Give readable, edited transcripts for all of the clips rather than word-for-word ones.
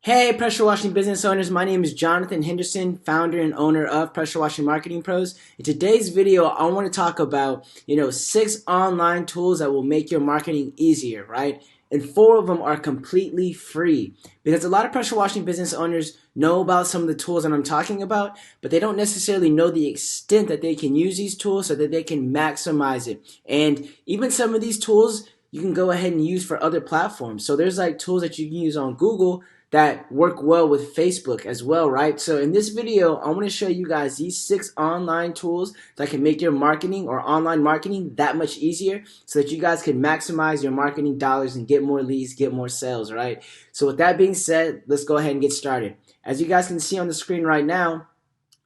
Hey, pressure washing business owners. My name is Jonathan Henderson, founder and owner of Pressure Washing Marketing Pros. In today's video, I want to talk about, 6 online tools that will make your marketing easier, right? And 4 of them are completely free because a lot of pressure washing business owners know about some of the tools that I'm talking about, but they don't necessarily know the extent that they can use these tools so that they can maximize it. And even some of these tools you can go ahead and use for other platforms. So there's like tools that you can use on Google that work well with Facebook as well, right? So in this video, I want to show you guys these 6 online tools that can make your marketing or online marketing that much easier so that you guys can maximize your marketing dollars and get more leads, get more sales, right? So with that being said, let's go ahead and get started. As you guys can see on the screen right now,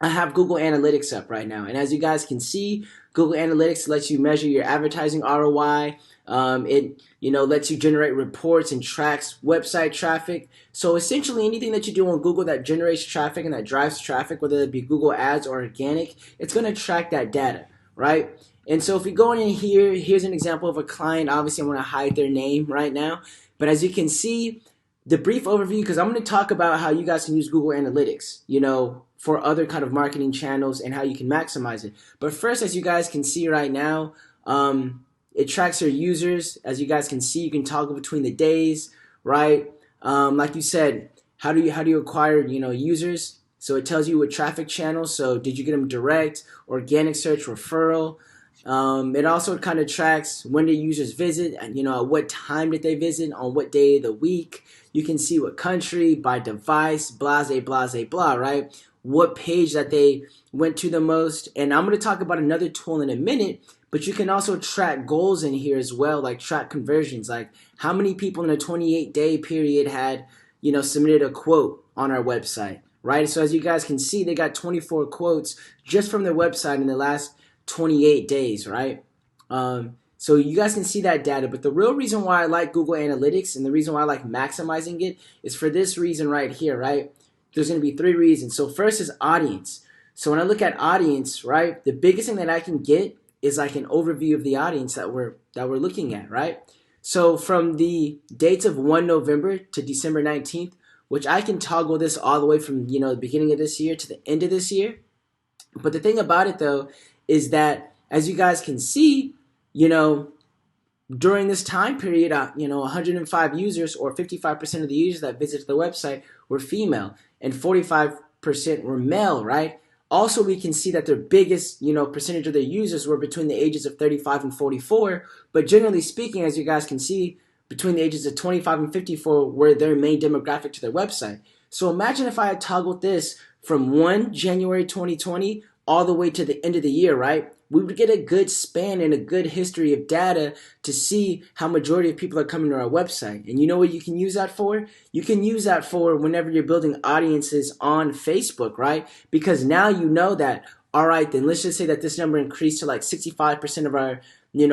I have Google Analytics up right now. And as you guys can see, Google Analytics lets you measure your advertising ROI. It lets you generate reports and tracks website traffic. So essentially anything that you do on Google that generates traffic and that drives traffic, whether it be Google Ads or organic, it's going to track that data, right? And so if we go in here, here's an example of a client. Obviously, I'm going to hide their name right now. But as you can see, the brief overview, because I'm going to talk about how you guys can use Google Analytics, for other kind of marketing channels and how you can maximize it. But first, as you guys can see right now, it tracks your users. As you guys can see, you can toggle between the days, right? Like you said, how do you acquire, users? So it tells you what traffic channels. So did you get them direct, organic search, referral? It also kind of tracks when did users visit, and at what time did they visit, on what day of the week. You can see what country, by device, blase, blase, blah, right? What page that they went to the most. And I'm going to talk about another tool in a minute, but you can also track goals in here as well, like track conversions, like how many people in a 28-day period had, submitted a quote on our website, right? So as you guys can see, they got 24 quotes just from their website in the last 28 days, right? So you guys can see that data, but the real reason why I like Google Analytics and the reason why I like maximizing it is for this reason right here, right? There's going to be 3 reasons. So first is audience. So when I look at audience, right, the biggest thing that I can get is like an overview of the audience that we're looking at, right? So from the dates of 1 November to December 19th, which I can toggle this all the way from, the beginning of this year to the end of this year. But the thing about it though is that as you guys can see, during this time period, 105 users or 55% of the users that visited the website were female and 45% were male, right? Also, we can see that their biggest, percentage of their users were between the ages of 35 and 44. But generally speaking, as you guys can see, between the ages of 25 and 54 were their main demographic to their website. So imagine if I had toggled this from 1 January 2020 all the way to the end of the year, right? We would get a good span and a good history of data to see how majority of people are coming to our website. And you know what you can use that for? You can use that for whenever you're building audiences on Facebook, right? Because now you know that, all right, then let's just say that this number increased to like 65% of our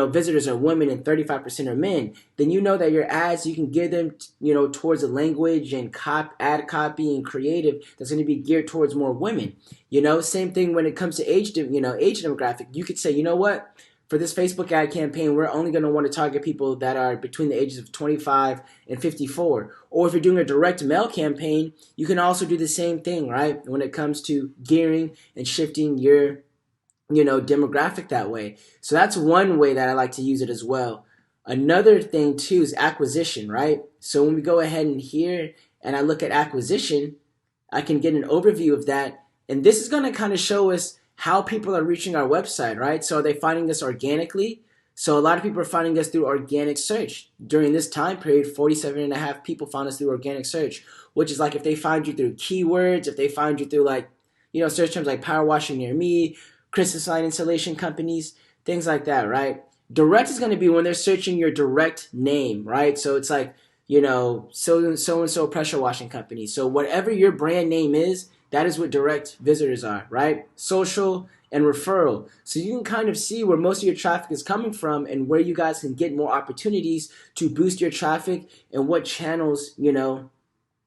visitors are women and 35% are men. Then you know that your ads, you can gear them, towards the language and ad copy and creative that's going to be geared towards more women. Same thing when it comes to age demographic. You could say, you know what? For this Facebook ad campaign, we're only going to want to target people that are between the ages of 25 and 54. Or if you're doing a direct mail campaign, you can also do the same thing, right? When it comes to gearing and shifting your demographic that way. So that's one way that I like to use it as well. Another thing too is acquisition, right? So when we go ahead and here and I look at acquisition, I can get an overview of that. And this is going to kind of show us how people are reaching our website, right? So are they finding us organically? So a lot of people are finding us through organic search. During this time period, 47.5 people found us through organic search, which is like if they find you through keywords, if they find you through like, search terms like power washing near me, Christmas light installation companies, things like that, right? Direct is going to be when they're searching your direct name, right? So it's like, so-and-so pressure washing company. So whatever your brand name is, that is what direct visitors are, right? Social and referral. So you can kind of see where most of your traffic is coming from and where you guys can get more opportunities to boost your traffic and what channels, where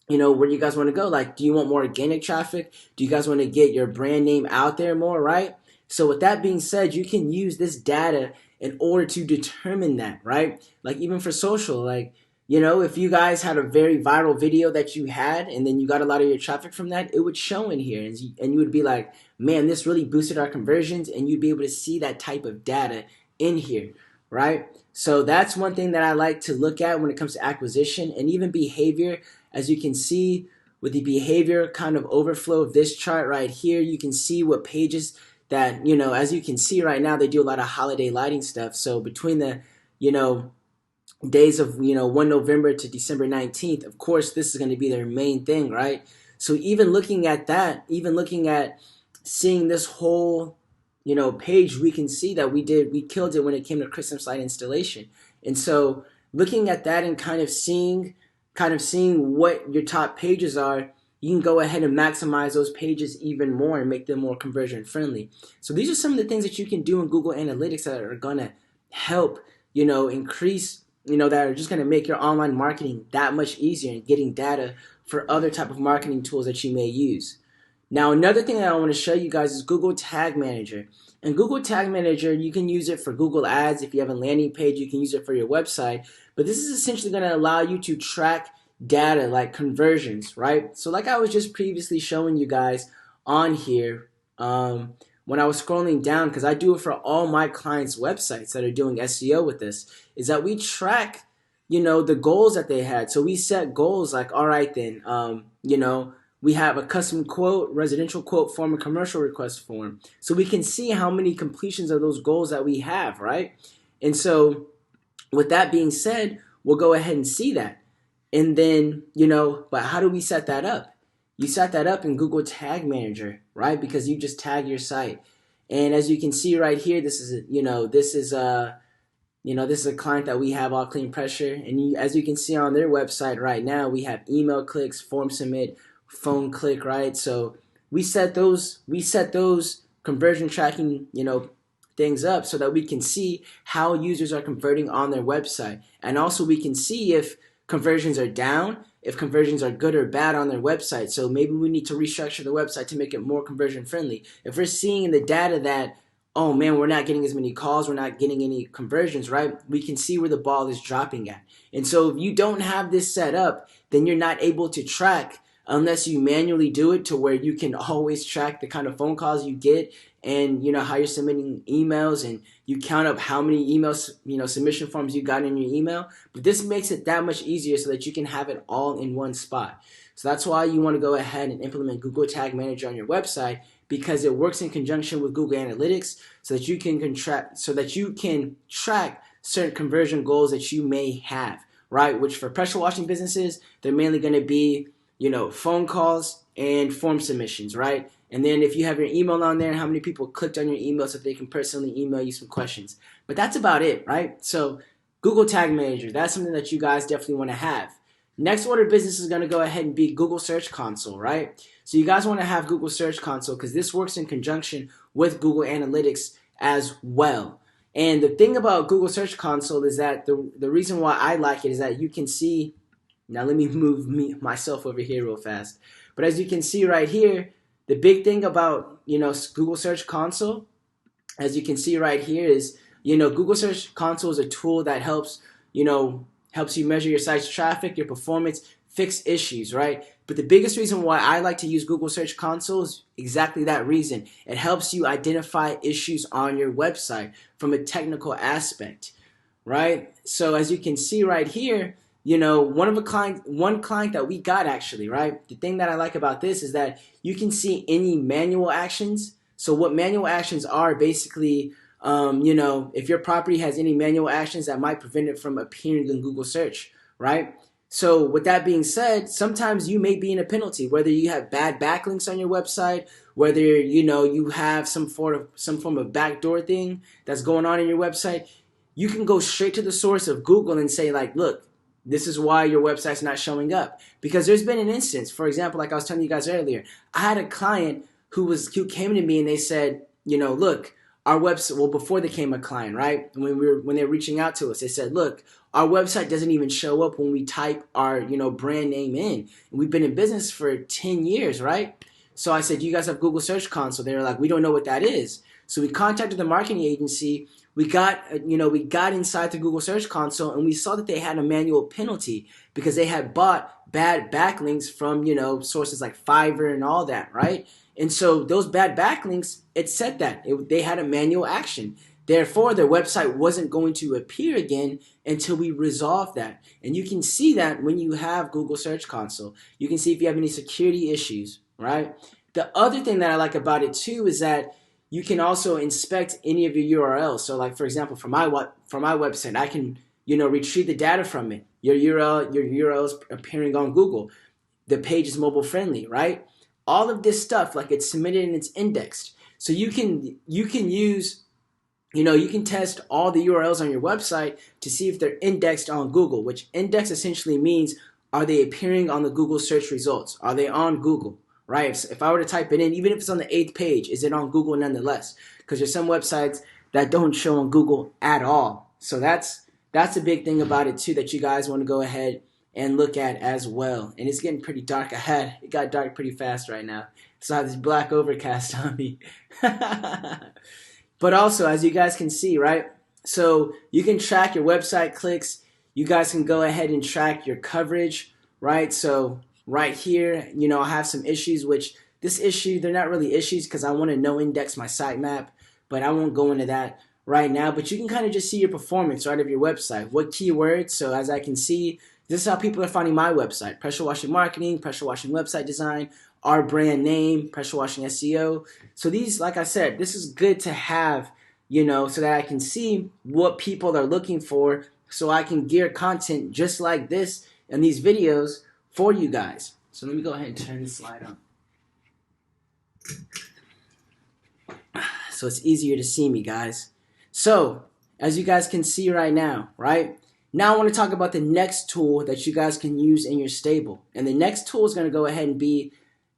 you guys want to go. Like, do you want more organic traffic? Do you guys want to get your brand name out there more, right? So with that being said, you can use this data in order to determine that, right? Like even for social, like if you guys had a very viral video that you had and then you got a lot of your traffic from that, it would show in here, and you would be like, man, this really boosted our conversions, and you'd be able to see that type of data in here, right? So that's one thing that I like to look at when it comes to acquisition and even behavior. As you can see with the behavior kind of overflow of this chart right here, you can see what pages that, as you can see right now, they do a lot of holiday lighting stuff. So between the, days of 1 November to December 19th, of course this is going to be their main thing, right? So even looking at that, even looking at seeing this whole page, we can see that we killed it when it came to Christmas light installation. And so looking at that and kind of seeing what your top pages are, you can go ahead and maximize those pages even more and make them more conversion friendly. So these are some of the things that you can do in Google Analytics that are going to help increase, that are just going to make your online marketing that much easier and getting data for other type of marketing tools that you may use. Now, another thing that I want to show you guys is Google Tag Manager. And Google Tag Manager, you can use it for Google Ads. If you have a landing page, you can use it for your website. But this is essentially going to allow you to track data like conversions, right? So like I was just previously showing you guys on here, when I was scrolling down, because I do it for all my clients' websites that are doing SEO with this, is that we track, the goals that they had. So we set goals like, all right then, we have a custom quote, residential quote form, a commercial request form. So we can see how many completions of those goals that we have, right? And so with that being said, we'll go ahead and see that. And then, but how do we set that up? You set that up in Google Tag Manager, right? Because you just tag your site. And as you can see right here, this is a client that we have, All Clean Pressure. And as you can see on their website right now, we have email clicks, form submit, phone click, right? So we set those conversion tracking, things up so that we can see how users are converting on their website. And also we can see if conversions are down, if conversions are good or bad on their website. So maybe we need to restructure the website to make it more conversion friendly. If we're seeing in the data that, oh man, we're not getting as many calls, we're not getting any conversions, right? We can see where the ball is dropping at. And so if you don't have this set up, then you're not able to track unless you manually do it to where you can always track the kind of phone calls you get and how you're submitting emails, and you count up how many emails, submission forms you got in your email. But this makes it that much easier so that you can have it all in one spot. So that's why you want to go ahead and implement Google Tag Manager on your website, because it works in conjunction with Google Analytics so that you can track certain conversion goals that you may have, right? Which for pressure washing businesses, they're mainly going to be phone calls and form submissions, right? And then if you have your email on there, how many people clicked on your email so they can personally email you some questions. But that's about it, right? So Google Tag Manager, that's something that you guys definitely want to have. Next order of business is going to go ahead and be Google Search Console, right? So you guys want to have Google Search Console because this works in conjunction with Google Analytics as well. And the thing about Google Search Console is that the reason why I like it is that you can see. Now let me move myself over here real fast. But as you can see right here, the big thing about Google Search Console, as you can see right here, is Google Search Console is a tool that helps you measure your site's traffic, your performance, fix issues, right? But the biggest reason why I like to use Google Search Console is exactly that reason. It helps you identify issues on your website from a technical aspect, right? So as you can see right here, one client that we got actually, right? The thing that I like about this is that you can see any manual actions. So what manual actions are basically, if your property has any manual actions that might prevent it from appearing in Google search, right? So with that being said, sometimes you may be in a penalty, whether you have bad backlinks on your website, whether, you have some form of backdoor thing that's going on in your website. You can go straight to the source of Google and say like, look, this is why your website's not showing up. Because there's been an instance, for example, like I was telling you guys earlier, I had a client who came to me and they said, look, our website, well, before they became a client, right? When they were reaching out to us, they said, look, our website doesn't even show up when we type our, brand name in. And we've been in business for 10 years, right? So I said, you guys have Google Search Console? They were like, we don't know what that is. So we contacted the marketing agency. we got we got inside the Google Search Console and we saw that they had a manual penalty because they had bought bad backlinks from sources like Fiverr and all that, right? And so those bad backlinks, it said that they had a manual action. Therefore, their website wasn't going to appear again until we resolve that. And you can see that when you have Google Search Console. You can see if you have any security issues, right? The other thing that I like about it too is that you can also inspect any of your URLs. So like, for example, for my website, I can retrieve the data from it. Your URL is appearing on Google. The page is mobile friendly, right? All of this stuff, like it's submitted and it's indexed. So you can use you can test all the URLs on your website to see if they're indexed on Google, which index essentially means, are they appearing on the Google search results? Are they on Google, right? If I were to type it in, even if it's on the 8th page, is it on Google nonetheless? Because there's some websites that don't show on Google at all. So that's a big thing about it too that you guys want to go ahead and look at as well. And it's getting pretty dark ahead. It got dark pretty fast right now. So I have this black overcast on me. But also, as you guys can see, right? So you can track your website clicks. You guys can go ahead and track your coverage, right? So right here, I have some issues, which this issue, they're not really issues because I want to no index my sitemap, but I won't go into that right now. But you can kind of just see your performance, right, of your website. What keywords? So as I can see, this is how people are finding my website. Pressure washing marketing, pressure washing website design, our brand name, pressure washing SEO. So these, like I said, this is good to have, so that I can see what people are looking for so I can gear content just like this in these videos for you guys. So let me go ahead and turn this slide on, so it's easier to see me, guys. So as you guys can see right now, right? Now I want to talk about the next tool that you guys can use in your stable. And the next tool is going to go ahead and be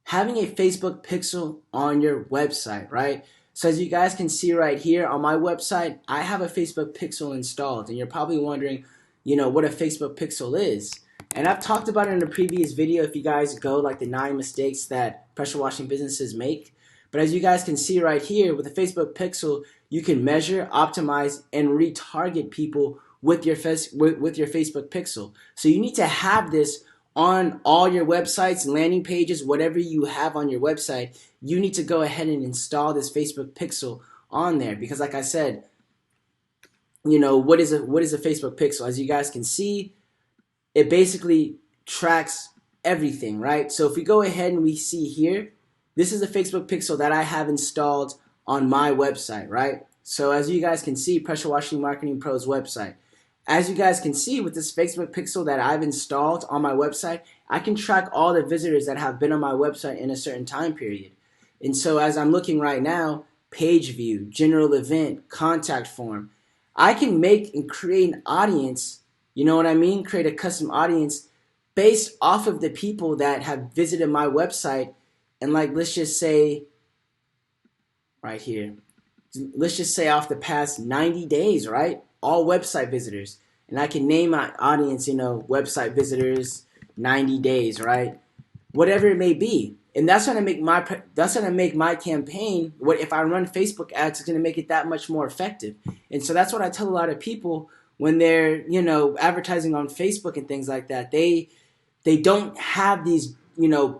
having a Facebook pixel on your website, right? So as you guys can see right here on my website, I have a Facebook pixel installed. And you're probably wondering, what a Facebook pixel is. And I've talked about it in a previous video if you guys go, like the 9 mistakes that pressure washing businesses make. But as you guys can see right here, with the Facebook pixel, you can measure, optimize, and retarget people with your Facebook pixel. So you need to have this on all your websites, landing pages, whatever you have on your website. You need to go ahead and install this Facebook pixel on there because, like I said, what is a Facebook pixel? As you guys can see, it basically tracks everything, right? So if we go ahead and we see here, this is the Facebook pixel that I have installed on my website, right? So as you guys can see, Pressure Washing Marketing Pro's website. As you guys can see with this Facebook pixel that I've installed on my website, I can track all the visitors that have been on my website in a certain time period. And so as I'm looking right now, page view, general event, contact form, I can make and create an audience, you know what I mean? Create a custom audience based off of the people that have visited my website. And like, let's just say right here, let's just say off the past 90 days, right? All website visitors. And I can name my audience, website visitors, 90 days, right? Whatever it may be. And that's gonna make my campaign, what if I run Facebook ads, it's gonna make it that much more effective. And so that's what I tell a lot of people when they're, advertising on Facebook and things like that. They don't have these,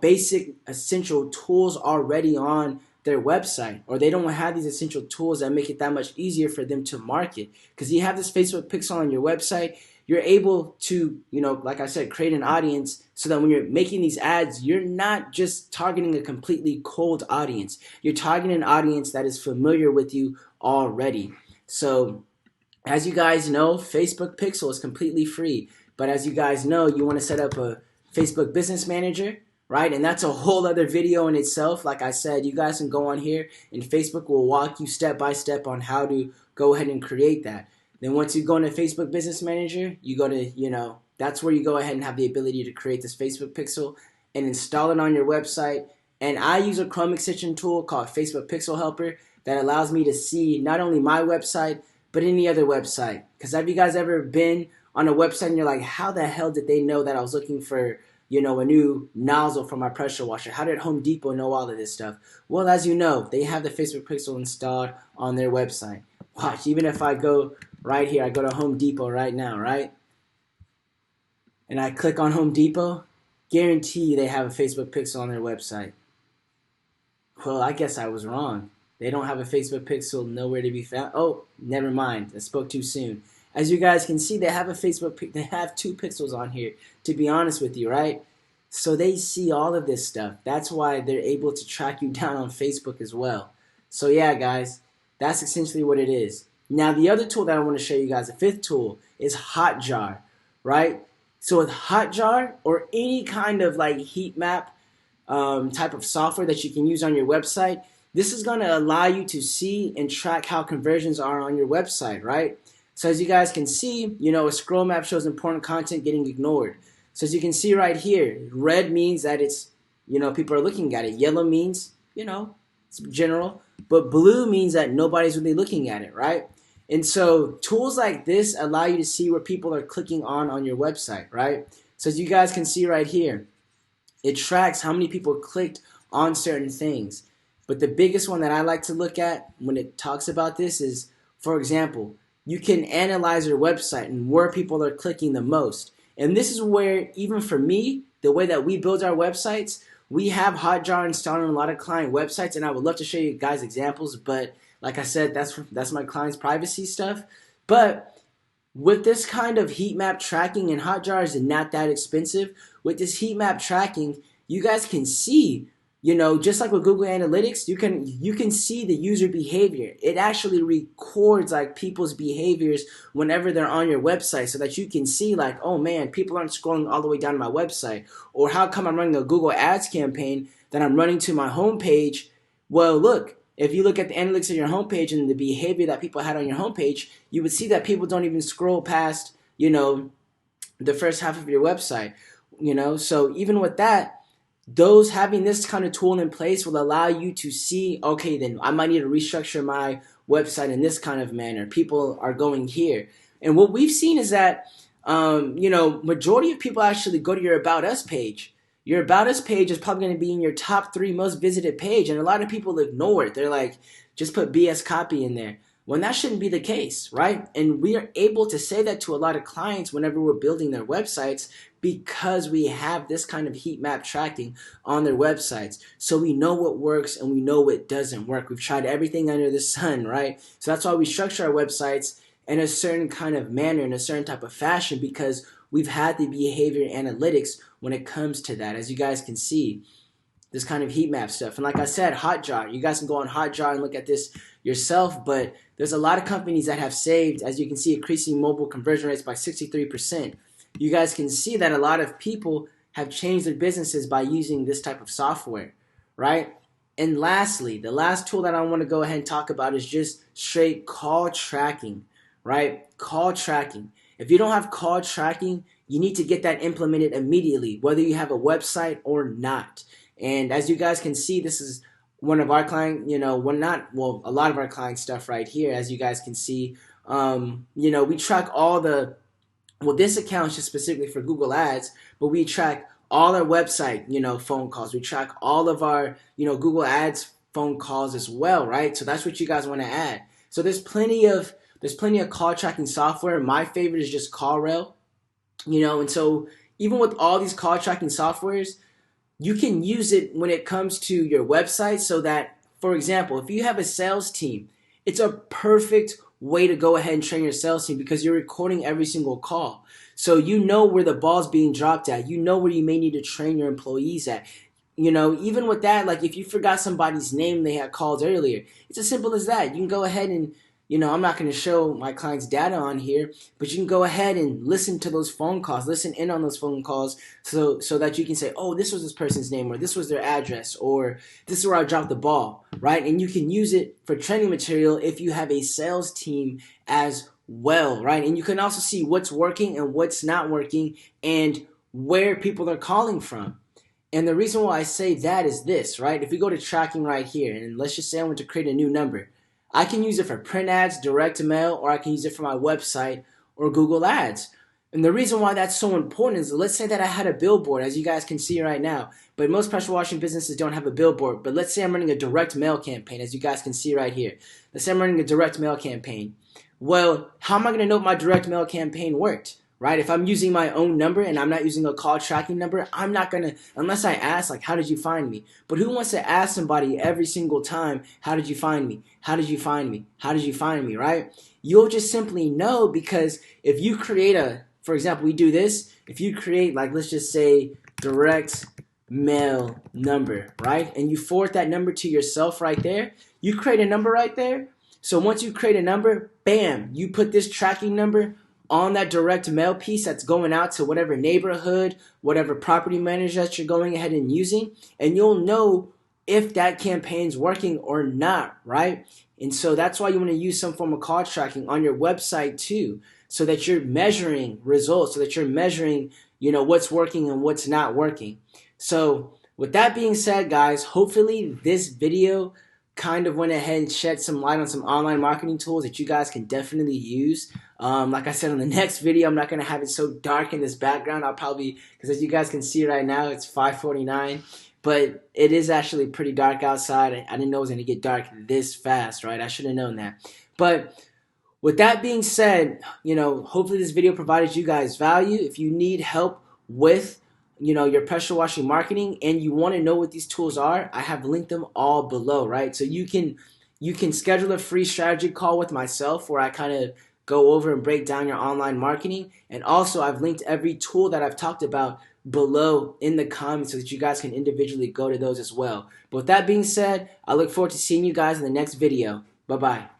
basic essential tools already on their website, or they don't have these essential tools that make it that much easier for them to market. Because you have this Facebook pixel on your website, you're able to, like I said, create an audience so that when you're making these ads, you're not just targeting a completely cold audience. You're targeting an audience that is familiar with you already. So as you guys know, Facebook pixel is completely free. But as you guys know, you want to set up a Facebook Business Manager, right? And that's a whole other video in itself. Like I said, you guys can go on here and Facebook will walk you step by step on how to go ahead and create that. Then once you go into Facebook Business Manager, you go to, that's where you go ahead and have the ability to create this Facebook pixel and install it on your website. And I use a Chrome extension tool called Facebook Pixel Helper that allows me to see not only my website, but any other website. Because have you guys ever been on a website and you're like, how the hell did they know that I was looking for a new nozzle for my pressure washer? How did Home Depot know all of this stuff? Well, as you know, they have the Facebook pixel installed on their website. Watch, even if I go right here, I go to Home Depot right now, right? And I click on Home Depot, guarantee you they have a Facebook pixel on their website. Well, I guess I was wrong. They don't have a Facebook pixel, nowhere to be found. Oh, never mind. I spoke too soon. As you guys can see, they have a Facebook. They have 2 pixels on here. To be honest with you, right? So they see all of this stuff. That's why they're able to track you down on Facebook as well. So yeah, guys, that's essentially what it is. Now, the other tool that I want to show you guys, the 5th tool, is Hotjar, right? So with Hotjar or any kind of like heat map type of software that you can use on your website, this is going to allow you to see and track how conversions are on your website, right? So as you guys can see, a scroll map shows important content getting ignored. So as you can see right here, red means that it's, people are looking at it. Yellow means, it's general. But blue means that nobody's really looking at it, right? And so tools like this allow you to see where people are clicking on your website, right? So as you guys can see right here, it tracks how many people clicked on certain things. But the biggest one that I like to look at when it talks about this is, for example, you can analyze your website and where people are clicking the most. And this is where, even for me, the way that we build our websites, we have Hotjar installed on a lot of client websites, and I would love to show you guys examples, but like I said, that's my client's privacy stuff. But with this kind of heat map tracking, and Hotjar is not that expensive, with this heat map tracking, you guys can see, just like with Google Analytics, you can see the user behavior. It actually records like people's behaviors whenever they're on your website, so that you can see like, oh man, people aren't scrolling all the way down to my website, or how come I'm running a Google Ads campaign that I'm running to my homepage? Well, look, if you look at the analytics of your homepage and the behavior that people had on your homepage, you would see that people don't even scroll past, the first half of your website. So even with that, those having this kind of tool in place will allow you to see, okay, then I might need to restructure my website in this kind of manner. People are going here. And what we've seen is that, majority of people actually go to your About Us page. Your About Us page is probably going to be in your top 3 most visited page. And a lot of people ignore it. They're like, just put BS copy in there. When that shouldn't be the case, right? And we are able to say that to a lot of clients whenever we're building their websites, because we have this kind of heat map tracking on their websites. So we know what works and we know what doesn't work. We've tried everything under the sun, right? So that's why we structure our websites in a certain kind of manner, in a certain type of fashion, because we've had the behavior analytics when it comes to that, as you guys can see. This kind of heat map stuff. And like I said, Hotjar, you guys can go on Hotjar and look at this yourself, but there's a lot of companies that have saved, as you can see, increasing mobile conversion rates by 63%. You guys can see that a lot of people have changed their businesses by using this type of software, right? And lastly, the last tool that I want to go ahead and talk about is just straight call tracking, right? Call tracking. If you don't have call tracking, you need to get that implemented immediately, whether you have a website or not. And as you guys can see, this is one of our client, a lot of our client stuff right here. As you guys can see, we track all this account is just specifically for Google Ads, but we track all our website, phone calls. We track all of our, Google Ads phone calls as well, right? So that's what you guys want to add. So there's plenty of call tracking software. My favorite is just CallRail, and so even with all these call tracking softwares, you can use it when it comes to your website, so that, for example, if you have a sales team, it's a perfect way to go ahead and train your sales team, because you're recording every single call. So you know where the ball's being dropped at. You know where you may need to train your employees at. Even with that, like if you forgot somebody's name they had called earlier, it's as simple as that. You can go ahead and, I'm not going to show my client's data on here, but you can go ahead and listen to those phone calls, listen in on those phone calls, so that you can say, oh, this was this person's name, or this was their address, or this is where I dropped the ball, right? And you can use it for training material if you have a sales team as well, right? And you can also see what's working and what's not working and where people are calling from. And the reason why I say that is this, right? If we go to tracking right here, and let's just say I want to create a new number, I can use it for print ads, direct mail, or I can use it for my website or Google Ads. And the reason why that's so important is, let's say that I had a billboard, as you guys can see right now, but most pressure washing businesses don't have a billboard. But let's say I'm running a direct mail campaign, as you guys can see right here. Let's say I'm running a direct mail campaign. Well, how am I going to know if my direct mail campaign worked? Right? If I'm using my own number and I'm not using a call tracking number, I'm not going to, unless I ask, like, how did you find me? But who wants to ask somebody every single time, how did you find me? How did you find me? How did you find me? Right? You'll just simply know, because if you create for example, we do this. If you create, like, let's just say direct mail number, right? And you forward that number to yourself right there. You create a number right there. So once you create a number, bam, you put this tracking number on that direct mail piece that's going out to whatever neighborhood, whatever property manager that you're going ahead and using, and you'll know if that campaign's working or not, right? And so that's why you want to use some form of call tracking on your website too, so that you're measuring results, so that you're measuring, what's working and what's not working. So with that being said, guys, hopefully this video kind of went ahead and shed some light on some online marketing tools that you guys can definitely use. Like I said, on the next video, I'm not going to have it so dark in this background. I'll probably, because as you guys can see right now, it's 5:49, but it is actually pretty dark outside. I didn't know it was going to get dark this fast, right? I should have known that. But with that being said, hopefully this video provided you guys value. If you need help with your pressure washing marketing and you want to know what these tools are, I have linked them all below, right? So you can schedule a free strategy call with myself where I kind of go over and break down your online marketing. And also I've linked every tool that I've talked about below in the comments so that you guys can individually go to those as well. But with that being said, I look forward to seeing you guys in the next video. Bye-bye.